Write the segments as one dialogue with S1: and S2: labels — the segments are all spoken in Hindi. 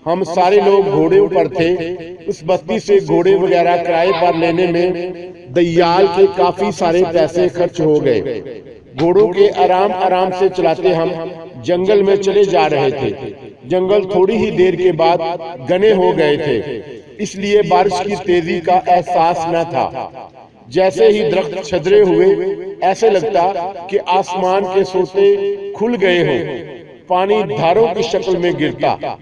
S1: हम सारे लोग घोड़े पर थे। उस बस्ती से घोड़े वगैरह किराए पर लेने में दयाल के काफी सारे पैसे खर्च हो गए। घोड़ों के आराम आराम से चलाते हम जंगल में चले जा रहे थे। जंगल थोड़ी ही देर के बाद घने हो गए थे, इसलिए बारिश की तेजी का एहसास न था। जैसे ही दरख्त छदरे हुए ऐसे लगता कि आसमान के सोते खुल गए हों। पानी धारों की शक्ल में गिरता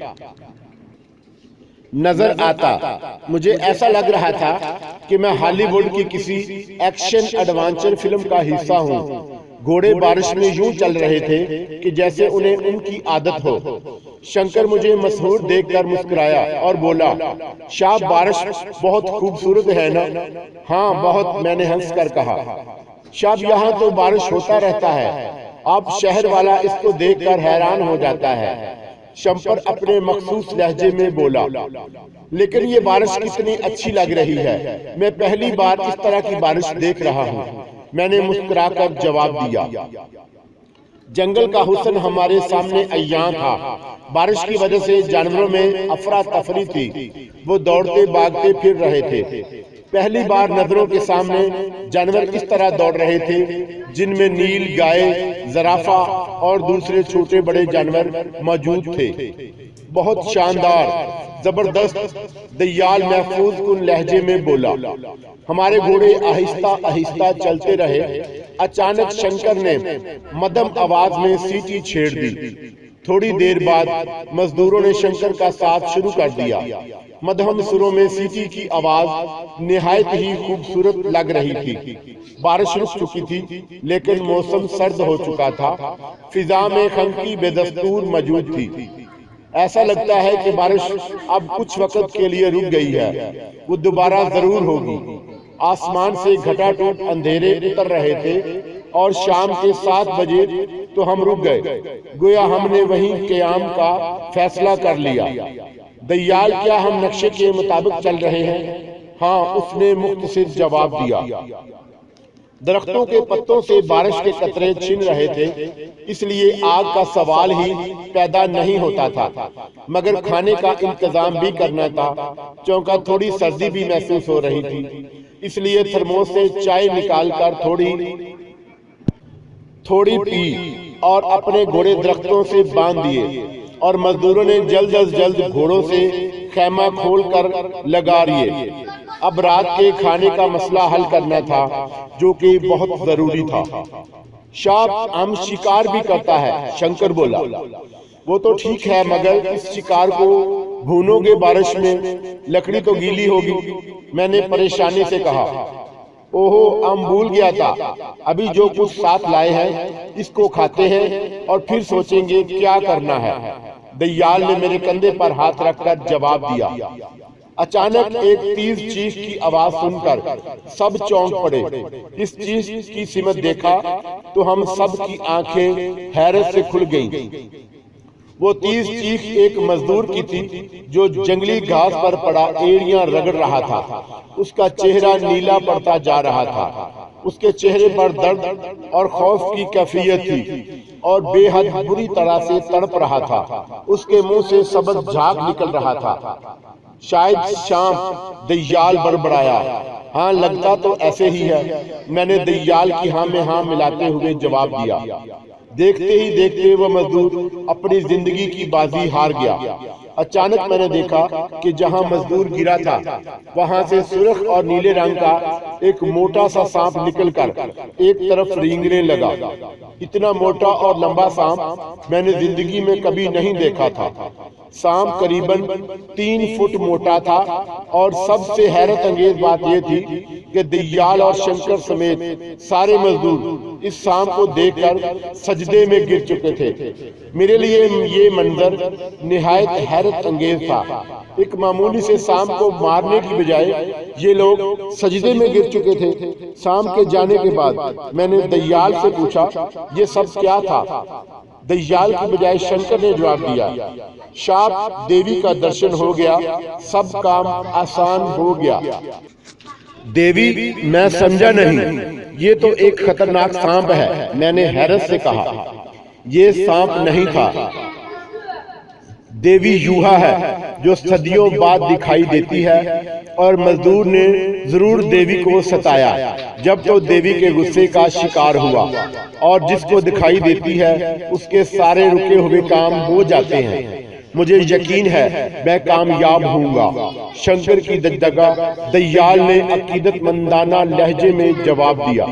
S1: नजर आता। मुझे ऐसा लग रहा था कि मैं हॉलीवुड की किसी एक्शन एडवेंचर फिल्म का हिस्सा हूँ। घोड़े बारिश में यूं चल रहे थे कि जैसे उन्हें उनकी आदत हो। शंकर मुझे मशहूर देखकर मुस्कुराया और बोला, शाह बारिश बहुत खूबसूरत है ना? हाँ बहुत, मैंने हंसकर कहा। शाह यहाँ तो बारिश होता रहता है। अब शहर वाला इसको देखकर हैरान हो जाता है। शंकर अपने मखसूस लहजे में बोला, लेकिन ये बारिश कितनी अच्छी लग रही है। मैं पहली बार इस तरह की बारिश देख रहा हूँ। मैंने मुस्कुराकर जवाब दिया। जंगल का हुस्न हमारे सामने अय्यां था। बारिश की वजह से जानवरों में अफरा तफरी थी। वो दौड़ते भागते फिर रहे थे। पहली बार नजरों के सामने जानवर इस तरह दौड़ रहे थे, जिनमें नील गाय, जराफा और दूसरे छोटे बड़े जानवर मौजूद थे। बहुत शानदार, जबरदस्त, दयाल महफूज कुन लहजे में बोला। हमारे घोड़े आहिस्ता आहिस्ता चलते रहे। अचानक शंकर ने मध्यम आवाज में सीटी छेड़ दी। थोड़ी देर बाद मजदूरों ने शंकर का साथ शुरू कर दिया। मध्यम सुरों में सीटी की आवाज निहायत ही खूबसूरत लग रही थी। बारिश रुक चुकी थी, लेकिन मौसम सर्द हो चुका था। फिजा में खंकी बेदस्तूर मौजूद थी। ऐसा लगता है कि बारिश अब कुछ वक्त के लिए रुक गई है। वो दोबारा जरूर होगी। आसमान से घटाटोप अंधेरे उतर रहे थे और शाम के 7 बजे तो हम रुक गए। गोया हमने वहीं क़याम का फैसला कर लिया। दयाल, क्या हम नक्शे के मुताबिक चल रहे हैं? हाँ, उसने मुख्तसिर जवाब दिया। दरख्तों के पत्तों से बारिश के कतरे छिन रहे थे, इसलिए आग का सवाल ही पैदा नहीं होता था। मगर खाने का इंतजाम भी करना था, क्योंकि थोड़ी सर्दी भी महसूस हो रही थी। इसलिए थर्मोस से चाय निकालकर थोड़ी पी और अपने घोड़े दरख्तों से बांध दिए। और मजदूरों ने जल्द अज जल्द घोड़ों से खैमा खोलकर लगा लिए। अब रात के खाने का मसला हल करना था, जो कि बहुत जरूरी था। शाह हम शिकार भी करता है, शंकर बोला। वो तो ठीक है, मगर इस शिकार को भूनोगे बारिश में, लकड़ी तो गीली होगी। मैंने परेशानी से कहा। ओहो, हम भूल गया था। अभी जो कुछ साथ लाए हैं इसको खाते हैं और फिर सोचेंगे क्या करना है। दयाल ने मेरे कंधे पर हाथ रखकर जवाब दिया। अचानक एक तेज चीख की आवाज सुनकर सब चौंक पड़े। इस चीख की सिमत देखा तो हम सब की आंखें हैरत से खुल गईं। वो तेज चीख एक मजदूर की थी, जो जंगली घास पर पड़ा एड़ियां रगड़ रहा था। उसका चेहरा नीला पड़ता जा रहा था। उसके चेहरे पर दर्द और खौफ की कैफियत थी और बेहद बुरी तरह से तड़प रहा था। उसके मुंह से सबज झाग निकल रहा था। शायद शाम, दयाल बड़बड़ाया। हाँ, लगता तो ऐसे ही है। मैंने दयाल की हाँ में हाँ मिलाते हुए जवाब दिया। देखते ही देखते वह मजदूर अपनी जिंदगी की बाजी हार गया। अचानक मैंने देखा कि जहां मजदूर गिरा था, वहां से सुर्ख और नीले रंग का एक मोटा सा सांप निकलकर एक तरफ रेंगने लगा। इतना मोटा और लंबा सांप मैंने जिंदगी में कभी नहीं देखा था। सांप करीबन 3 फुट मोटा था और सबसे हैरत अंगेज बात यह थी कि दयाल और शंकर समेत सारे मजदूर इस सांप को देखकर सजदे में गिर चुके थे। मेरे लिए ये मंजर निहायत हैरत अंगेज था। एक मामूली से सांप को मारने की बजाय ये लोग सजदे में गिर चुके थे। सांप के जाने के बाद मैंने दयाल से पूछा, ये सब क्या था? दयाल की बजाय शंकर ने जवाब दिया, शाप देवी का दर्शन हो गया, सब काम आसान हो गया। देवी, मैं समझा नहीं। ये तो एक खतरनाक सांप है, मैंने हैरत से कहा। ये सांप नहीं था। देवी यूहा है जो सदियों बाद दिखाई देती है, और मजदूर ने जरूर देवी को सताया जब तो देवी के गुस्से का शिकार हुआ, और जिसको दिखाई देती है उसके सारे रुके हुए काम हो जाते हैं। मुझे यकीन है मैं कामयाब होऊंगा। शंकर की दगदगा दयाल ने अकीदतमंदाना लहजे में जवाब दिया,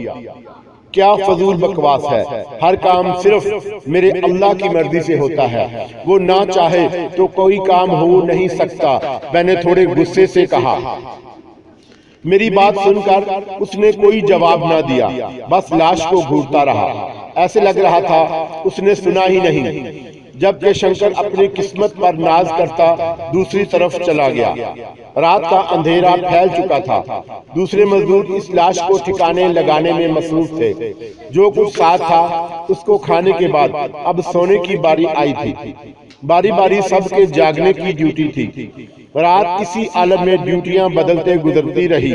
S1: क्या फजूल बकवास है, हर काम सिर्फ मेरे अल्लाह की मर्जी से होता है, वो ना चाहे तो कोई काम हो नहीं सकता। मैंने थोड़े गुस्से से कहा। मेरी बात सुनकर उसने कोई जवाब ना दिया, बस लाश को घूरता रहा। ऐसे लग रहा था उसने सुना ही नहीं। जबकि शंकर अपनी किस्मत पर नाज करता दूसरी तरफ चला गया। रात का अंधेरा फैल चुका था। दूसरे मजदूर इस लाश को ठिकाने लगाने में मसरूफ थे। जो कुछ साथ था उसको खाने के बाद अब सोने की बारी आई थी। बारी बारी सबके जागने की ड्यूटी थी। रात इसी आलम में ड्यूटियां बदलते गुजरती रही।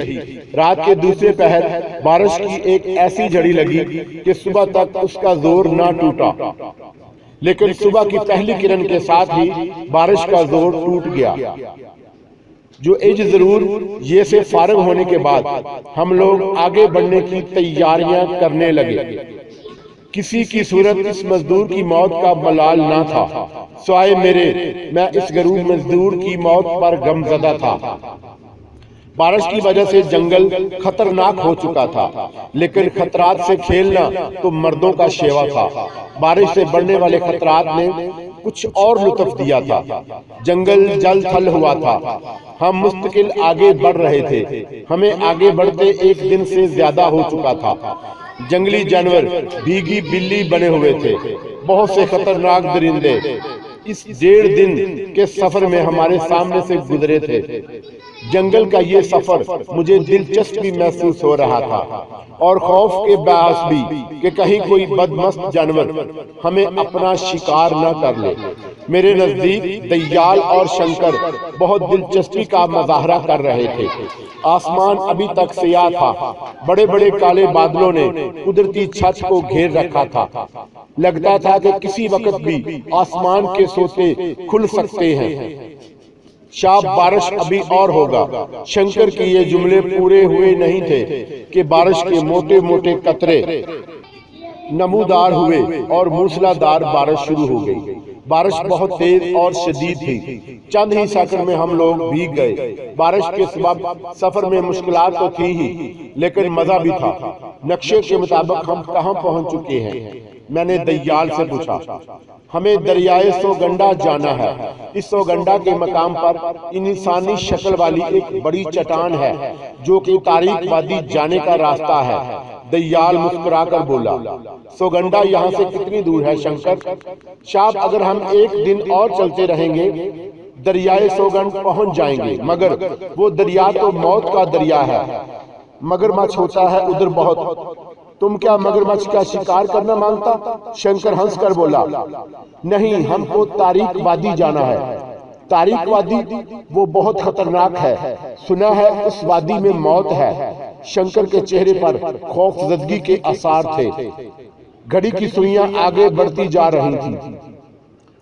S1: रात के दूसरे पहर बारिश की एक ऐसी झड़ी लगी कि सुबह तक उसका जोर ना टूटा, लेकिन सुबह की पहली किरण के साथ ही बारिश का जोर टूट गया। जो एज जरूर ये से फारिग होने के बाद हम लोग आगे बढ़ने की तैयारियां करने लगे। किसी की सूरत इस मजदूर की मौत का मलाल ना था, स्वाए मेरे। मैं इस गरीब मजदूर की मौत पर गमजदा था। बारिश की वजह से जंगल खतरनाक हो चुका था, लेकिन खतरात से खेलना तो मर्दों का शेवा था। बारिश से बढ़ने वाले खतरात ने कुछ और लुत्फ दिया था। जंगल जल थल हुआ था। हम मुस्तकिल आगे बढ़ रहे थे। हमें आगे बढ़ते एक दिन से ज्यादा हो चुका था। जंगली जानवर भीगी बिल्ली बने हुए थे। बहुत से खतरनाक दरिंदे इस 1.5 दिन के सफर में हमारे सामने से गुजरे थे। जंगल का ये सफर मुझे दिलचस्प भी महसूस हो रहा था, और खौफ के बायस भी कि कहीं कोई बदमस्त जानवर हमें अपना शिकार न कर ले। मेरे नजदीक दयाल और शंकर बहुत दिलचस्पी का मुजाहरा कर रहे थे। आसमान अभी तक सियाह था। बड़े बड़े काले बादलों ने कुदरती छत को घेर रखा था। लगता था कि किसी वक्त भी आसमान के सोते खुल सकते हैं। शायद बारिश अभी और होगा। शंकर के ये जुमले पूरे हुए नहीं थे कि बारिश के मोटे मोटे कतरे नमूदार हुए और मूसलाधार बारिश शुरू हो गई। बारिश बहुत तेज और शदीद थी। चंद ही सेकंड में हम लोग भीग गए। बारिश के सबब सफर में मुश्किलात तो थी ही, लेकिन मजा भी था। नक्शे के मुताबिक हम कहाँ पहुँच चुके हैं? मैंने दयाल से पूछा। हमें दरियाए सोगंडा जाना है। इस सोगंडा के मकाम पर इंसानी शक्ल वाली एक बड़ी चट्टान है, जो कि तारीख वादी जाने का रास्ता है। दयाल मुस्कुराकर बोला, सोगंडा यहाँ से कितनी दूर है शंकर? शायद अगर हम एक दिन और चलते रहेंगे दरियाए सोगंड पहुँच जाएंगे, मगर वो दरिया तो मौत का दरिया है। मगरमच्छ होता है उधर बहुत। तुम क्या मगरमच्छ का शिकार करना मांगता? शंकर हंस कर बोला, नहीं, हमको तारीख वादी जाना है। तारीख वादी वो बहुत खतरनाक है। सुना है उस वादी में मौत है। शंकर के चेहरे पर खौफजदगी के आसार थे। घड़ी की सुइयां आगे बढ़ती जा रही थी।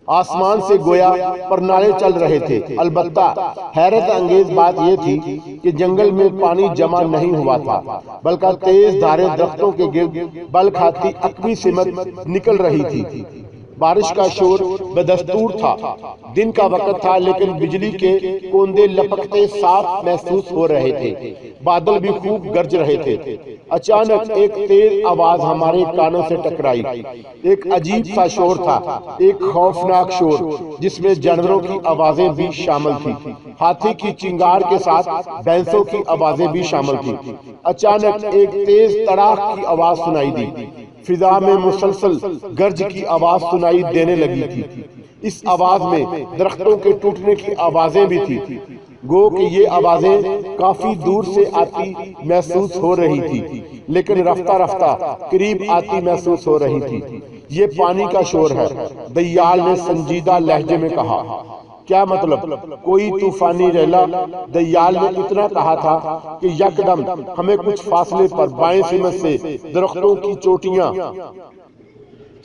S1: आसमान से गोया परनाले चल रहे थे। अलबत्ता हैरत अंगेज बात यह थी कि जंगल में पानी जमा नहीं हुआ था, बल्कि तेज धारे दरख्तों के गिर्द बल खाती अकवी सिमत निकल रही थी। बारिश का शोर बदस्तूर था। दिन का वक्त था, लेकिन बिजली के कोंदे लपकते साफ महसूस हो रहे थे। बादल भी खूब गरज रहे थे। अचानक एक तेज आवाज हमारे कानों से टकराई। एक अजीब सा शोर था, एक खौफनाक शोर जिसमें जानवरों की आवाजें भी शामिल थी। हाथी की चिंगार के साथ भैंसों की आवाजें भी शामिल थी। अचानक एक तेज तड़ाक की आवाज सुनाई दी। फिजा में मुसलसल गर्ज की आवाज सुनाई देने लगी थी। इस आवाज में दरख्तों के टूटने की आवाजें भी थी। गो कि ये आवाजें काफी दूर से आती महसूस हो रही थी, लेकिन रफ्ता रफ्ता करीब आती महसूस हो रही थी। ये पानी का शोर है, दयाल ने संजीदा लहजे में कहा। क्या मतलब? कोई तूफानी रेला? दयाल ने इतना कहा था कि यकदम हमें कुछ फासले पर बाएं सिमत से दरख्तों की चोटियां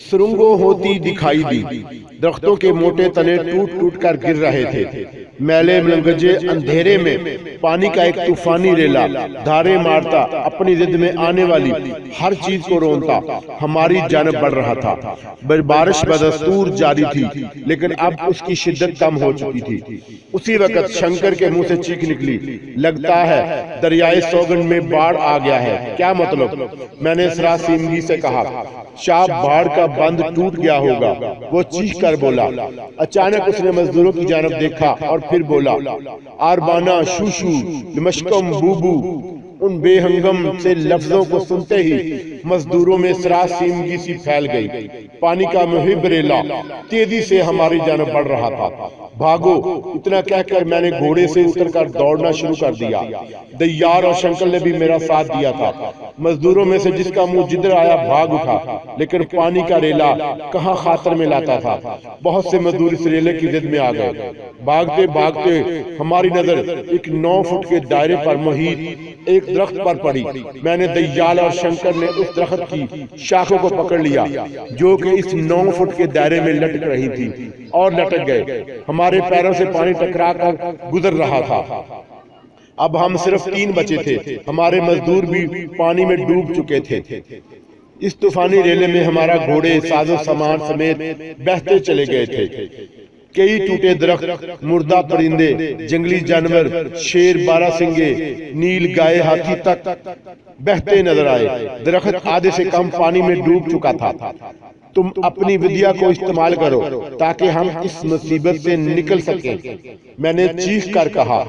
S1: सुरंगों होती दिखाई दी, दरख्तों के मोटे तने टूट टूट कर गिर रहे थे। मैले मलंगजे अंधेरे में पानी का एक तूफानी रेला धारे मारता अपनी जिद में आने वाली हर चीज को रोनता हमारी जानब बढ़ रहा था। बारिश बदस्तूर जारी थी, लेकिन अब उसकी शिद्दत कम हो चुकी थी। उसी वक्त शंकर के मुंह से चीख निकली, लगता है दरियाए सौगंध में बाढ़ आ गया है। क्या मतलब? मैंने सरासीमगी से कहा, शाह बाढ़ का बंद टूट गया होगा। वो चीख कर बोला। अचानक उसने मजदूरों की जानब देखा और फिर बोला, आरबाना शूशू लिमशकम बूबू। उन बेहंगम से लफ्जों को सुनते ही मजदूरों में सरासीमगी सी फैल गई। पानी का मुहिब रेला तेजी से हमारी जानब बढ़ रहा था। भागो, इतना कहकर मैंने घोड़े से उतरकर दौड़ना शुरू कर दिया। दयार और शंकर ने भी मेरा साथ दिया था। मजदूरों में से जिसका मुंह जिधर आया भाग उठा, लेकिन पानी का रेला कहाँ खातर में लाता था। बहुत से मजदूर इस रेले की जिद में आ गए। भागते भागते हमारी नजर एक 9 फुट के दायरे पर मुहित एक दरख्त पर पड़ी। मैंने दयाल और शंकर ने उस दरख्त की शाखों को पकड़ लिया जो कि इस 9 फुट के दायरे में लटक रही थी, और लटक गए। हमारे पैरों से पानी टकरा कर गुजर रहा था। अब हम सिर्फ 3 बचे थे। हमारे मजदूर भी पानी में डूब चुके थे। इस तूफानी रेले में हमारा घोड़े साजो सामान समेत बहते चले गए थे। कई टूटे दरख्त, मुर्दा परिंदे, जंगली जानवर, शेर, बारहसिंगे, नील गाय, हाथी तक बहते नजर आए। दरख्त आधे से कम पानी में डूब चुका था। तुम अपनी विद्या को इस्तेमाल करो ताकि हम इस मुसीबत से निकल सकें, मैंने चीख कर कहा।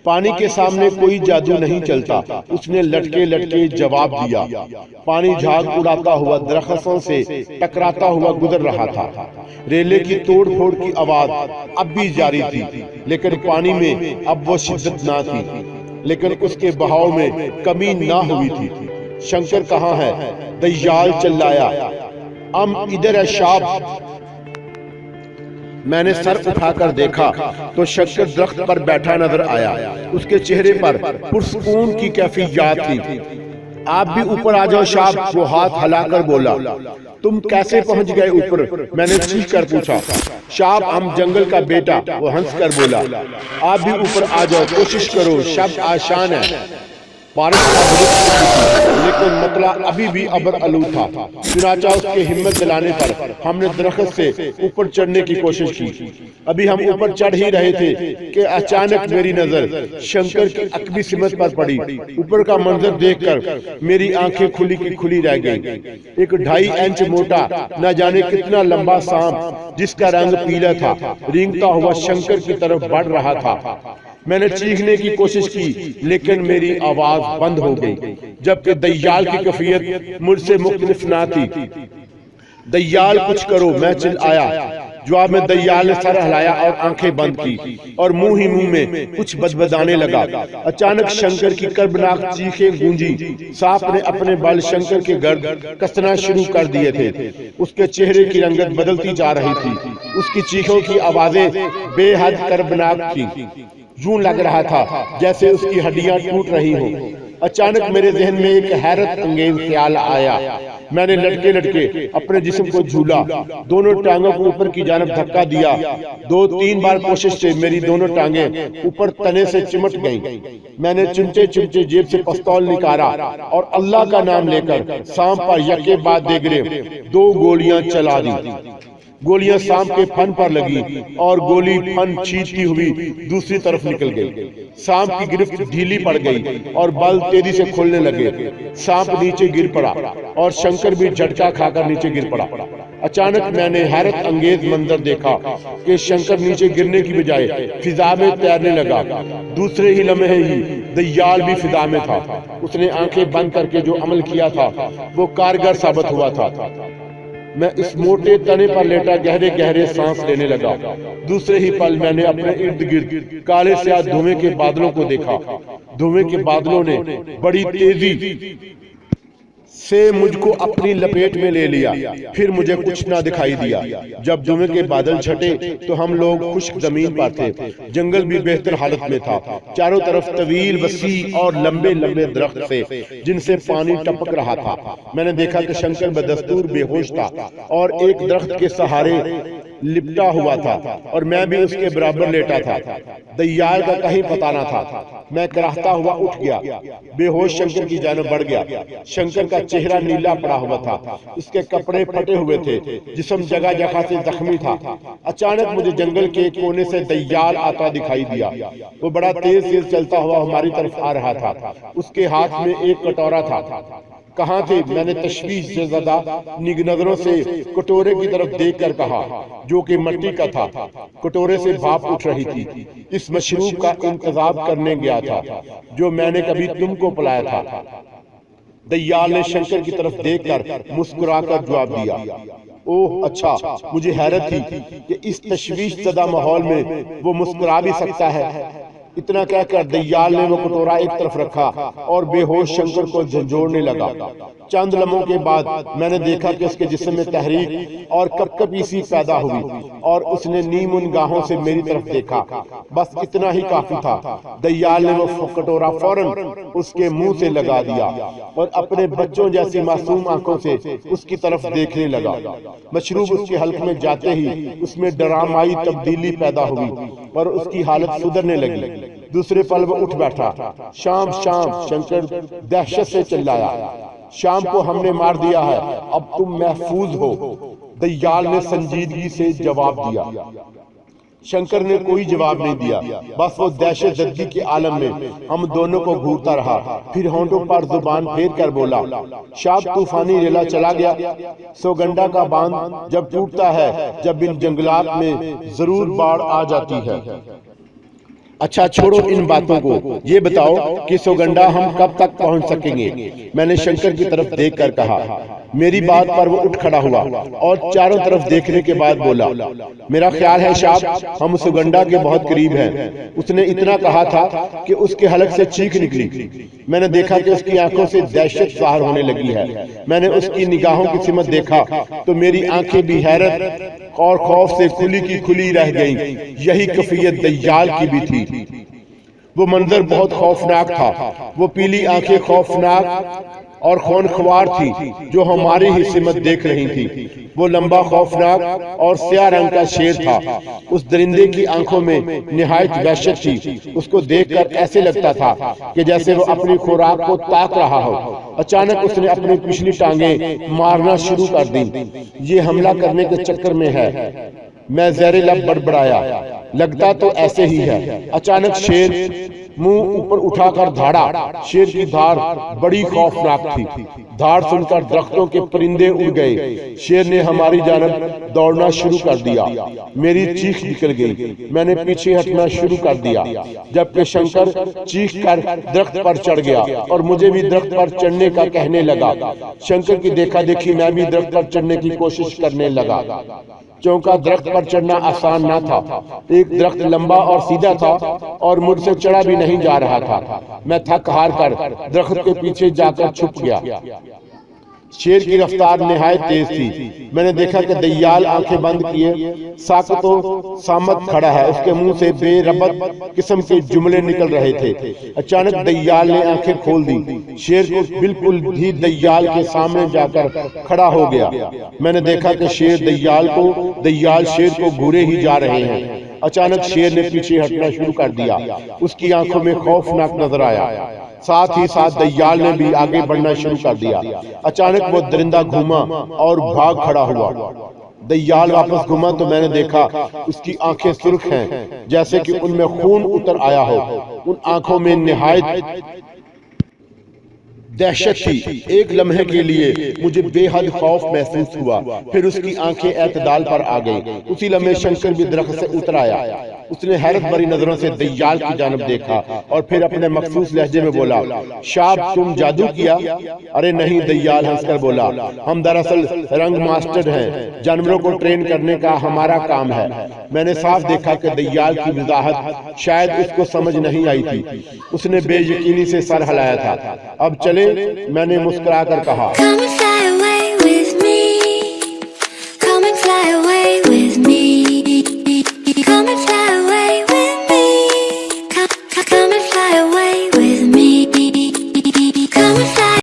S1: पानी के सामने कोई जादू नहीं चलता, उसने लटके लटके जवाब दिया। पानी झाग उड़ाता हुआ दरख्तों से टकराता हुआ गुजर रहा था। रेले की तोड़ फोड़ की आवाज अब भी जारी थी, लेकिन पानी में अब वो शिद्दत ना थी, लेकिन उसके बहाव में कमी ना हुई थी। शंकर कहाँ है? दयाल चिल्लाया, हम इधर है शाह। मैंने सर उठाकर देखा तो शंकर दरख्त पर बैठा नजर आया। उसके चेहरे पर पुरसकून की कैफियत थी। आप भी ऊपर आ जाओ शाह, वो हाथ हिलाकर बोला। तुम कैसे पहुंच गए ऊपर? मैंने चीख कर पूछा। शाह, हम जंगल का बेटा, वो हंस कर बोला। आप भी ऊपर आ जाओ, कोशिश करो, शब्द आसान है। बारिश लेकिन मतला अभी भी अबर अलू था। चुनाचा उसके हिम्मत दिलाने पर हमने दरख्त से ऊपर चढ़ने की कोशिश की। अभी हम ऊपर चढ़ ही रहे थे कि अचानक मेरी नजर शंकर की अकबी सिमत पर पड़ी। ऊपर का मंजर देखकर मेरी आंखें खुली की खुली रह गईं। एक 2.5 इंच मोटा, न जाने कितना लंबा सांप जिसका रंग पीला था, रेंगता हुआ शंकर की तरफ बढ़ रहा था। मैंने चीखने की कोशिश की, लेकिन मेरी आवाज बंद हो गई, जबकि दयाल की कैफियत मुझसे मुख्तलिफ ना थी। दयाल, कुछ करो, मैं चिल्लाया। जवाब में दयाल ने सर हिलाया और आंखें बंद की और मुंह ही मुंह में कुछ बदबदाने लगा। अचानक शंकर की कर्बनाक चीखें गूंजी। सांप ने अपने बाल शंकर के गर्द कसना शुरू कर दिए थे। उसके चेहरे की रंगत बदलती जा रही थी। उसकी चीखों की आवाजें बेहद कर्बनाक थी। यूं लग रहा था जैसे उसकी हड्डियां टूट रही हों। अचानक मेरे जहन में एक हैरत अंगेज ख्याल आया। मैंने लटके लटके अपने जिस्म को झूला, दोनों टांगों को ऊपर की जानब धक्का दिया। 2-3 बार कोशिश से मेरी दोनों टांगें ऊपर तने से चिमट गईं। मैंने चिमटे चिमटे जेब से पिस्तौल निकाला और अल्लाह का नाम लेकर सांप पर यके बाद देगरे 2 गोलियां चला दी। गोलियां सांप के फन पर लगी और गोली फन छींटती हुई दूसरी तरफ निकल गई। सांप की गिरफ्त ढीली पड़ गई और बल तेजी से खुलने लगे। सांप नीचे गिर पड़ा और शंकर भी झटका खाकर नीचे गिर पड़ा। अचानक मैंने हैरत अंगेज मंजर देखा कि शंकर नीचे गिरने की बजाय फिजा में तैरने लगा। दूसरे ही लम्हे ही दयाल भी फिजा में था। उसने आंखें बंद करके जो अमल किया था वो कारगर साबित हुआ था। मैं इस मोटे तने पर लेटा गहरे गहरे सांस लेने लगा। दूसरे ही पल मैंने अपने इर्द गिर्द काले स्याह धुएं के बादलों को देखा। धुएं के बादलों ने बड़ी तेजी से मुझको अपनी लपेट में ले लिया। फिर मुझे कुछ ना दिखाई दिया। जब जुमे के बादल छटे तो हम लोग खुश्क जमीन पर थे। जंगल भी बेहतर हालत में था। चारों तरफ तवील, वसी और लंबे लंबे दरख्त थे जिनसे पानी टपक रहा था। मैंने देखा कि शंकर बदस्तूर बेहोश था और एक दरख्त के सहारे लिपटा हुआ था और मैं भी उसके बराबर लेटा था। दय्याल का कहीं पता न था। मैं कराहता हुआ उठ गया, बेहोश शंकर की जानब बढ़ गया। शंकर का चेहरा नीला पड़ा हुआ था, उसके कपड़े फटे हुए थे, जिस्म जगह जगह से जख्मी था। अचानक मुझे जंगल के कोने से दय्याल आता दिखाई दिया। वो बड़ा तेज तेज चलता हुआ हमारी तरफ आ रहा था। उसके हाथ में एक कटोरा था। कहाँ थे? मैंने तशवीश से ज़्यादा नजरों से कटोरे की तरफ देखकर कहा, जो कि मिट्टी का था। कटोरे से भाप उठ रही थी। इस मशरूब का इंतजाम करने गया था जो मैंने कभी तुमको पिलाया था। दय्याल ने शंकर की तरफ देखकर मुस्कुराकर जवाब दिया, ओह अच्छा। मुझे हैरत थी कि इस तशवीश ज़दा माहौल में वो मुस्कुरा भी सकता है। इतना कहकर दय्याल ने वो कटोरा एक तरफ रखा और बेहोश शंकर को झंझोड़ने लगा। चंद लम्हों के बाद मैंने देखा कि उसके जिस्म में तहरीक और कपकपी सी पैदा हुई और उसने नीम निगाहों से मेरी तरफ देखा। बस इतना ही काफी था। दय्याल ने वो कटोरा फौरन उसके मुंह से लगा दिया और अपने बच्चों जैसी मासूम आंखों से उसकी तरफ देखने लगा। मशरूब उसके हल्क में जाते ही उसमें डरामाई तब्दीली पैदा हुई और उसकी हालत सुधरने लगी। दूसरे पल वो उठ बैठा। शाम शाम, शंकर दहशत से चिल्लाया, शाम को हमने मार दिया है, अब तुम महफूज हो। दय्याल ने संजीदगी से जवाब दिया। शंकर ने कोई जवाब नहीं दिया, बस वो दहशत जदगी के आलम में हम दोनों को घूरता रहा। फिर होंठों पर जुबान फेर कर बोला, शाब तूफानी रेला चला गया। सोगंडा का बांध जब टूटता है, जब इन जंगलात में जरूर बाढ़ आ जाती है। अच्छा छोड़ो इन बातों को, ये बताओ कि सोगंडा हम कब तक पहुंच सकेंगे? मैंने शंकर की तरफ देखकर कहा। मेरी बात पर वो उठ खड़ा हुआ और चारों तरफ देखने के बाद बोला, मेरा ख्याल है शाब हम सुगंडा के बहुत करीब हैं। उसने इतना कहा था कि उसके हलक से चीख निकली। मैंने देखा कि उसकी आंखों से दहशत ज़ाहिर होने लगी है। मैंने उसकी निगाहों की सिमत देखा तो मेरी आंखें भी हैरत और खौफ से खुली की खुली रह गईं। यही कैफियत दय्याल की भी थी। वो मंजर बहुत खौफनाक था। वो पीली आंखें खौफनाक और खूनख्वार थी जो हमारी ही सिमत देख रही थी। वो लंबा, खौफनाक और स्याह रंग का शेर था। उस दरिंदे की आंखों में निहायत वहशत थी। उसको देखकर ऐसे लगता था कि जैसे वो अपनी खुराक को ताक रहा हो। अचानक उसने अपनी पिछली टांगें मारना शुरू कर दी। ये हमला करने के चक्कर में है। मैं ज़ेरे लब बड़बड़ाया, लगता तो ऐसे ही है। अचानक शेर मुंह ऊपर उठाकर धाड़ा। शेर की धार बड़ी खौफनाक थी। धार सुनकर दरख्तों के परिंदे उड़ गए। शेर ने हमारी जानब दौड़ना शुरू कर दिया। मेरी चीख निकल गई। मैंने पीछे हटना शुरू कर दिया, जबकि शंकर चीख कर दरख्त पर चढ़ गया और मुझे भी दरख्त पर चढ़ने का कहने लगा। शंकर की देखा देखी मैं भी दरख्त पर चढ़ने की कोशिश करने लगा। चौंका दरख्त पर चढ़ना आसान ना था। एक दरख्त लंबा और सीधा था और मुझसे चढ़ा भी नहीं जा रहा था। मैं थक हार कर दरख्त के पीछे जाकर छुप गया। शेर की रफ्तार निहायत तेज थी। मैंने देखा कि दय्याल आंखें बंद किए साकतो सामत खड़ा है। उसके मुंह से बेरबत किस्म के जुमले निकल रहे थे। अचानक दय्याल ने आंखें खोल दी। शेर को बिल्कुल भी दय्याल के सामने जाकर खड़ा हो गया। मैंने देखा कि दय्याल शेर को घूरे ही जा रहे हैं। अचानक शेर ने पीछे हटना शुरू कर दिया। उसकी आंखों में खौफनाक नजर आया। साथ ही साथ दय्याल ने भी आगे बढ़ना शुरू कर दिया। अचानक वो दरिंदा घूमा और भाग खड़ा हुआ। दय्याल वापस घूमा तो मैंने देखा उसकी आंखें सुर्ख हैं, जैसे कि उनमें खून उतर आया हो। उन आंखों में निहायत दहशत थी। एक लम्हे के लिए मुझे बेहद खौफ महसूस हुआ। फिर उसकी आंखें एतदाल पर आ गईं। उसी लम्हे शंकर भी दरख्त से उतर आया। उसने हैरत भरी नजरों से दज्जाल की जानब देखा और फिर अपने मखसूस लहजे में बोला, शाब तुम जादू किया? अरे नहीं, दज्जाल हंसकर बोला, हम दरअसल रंग मास्टर हैं, जानवरों को ट्रेन करने का हमारा काम है। मैंने साफ देखा कि दज्जाल की वजाहत शायद उसको समझ नहीं आई थी। उसने बेयकीनी से सर हिलाया था। अब चले, मैंने मुस्कुराकर कहा।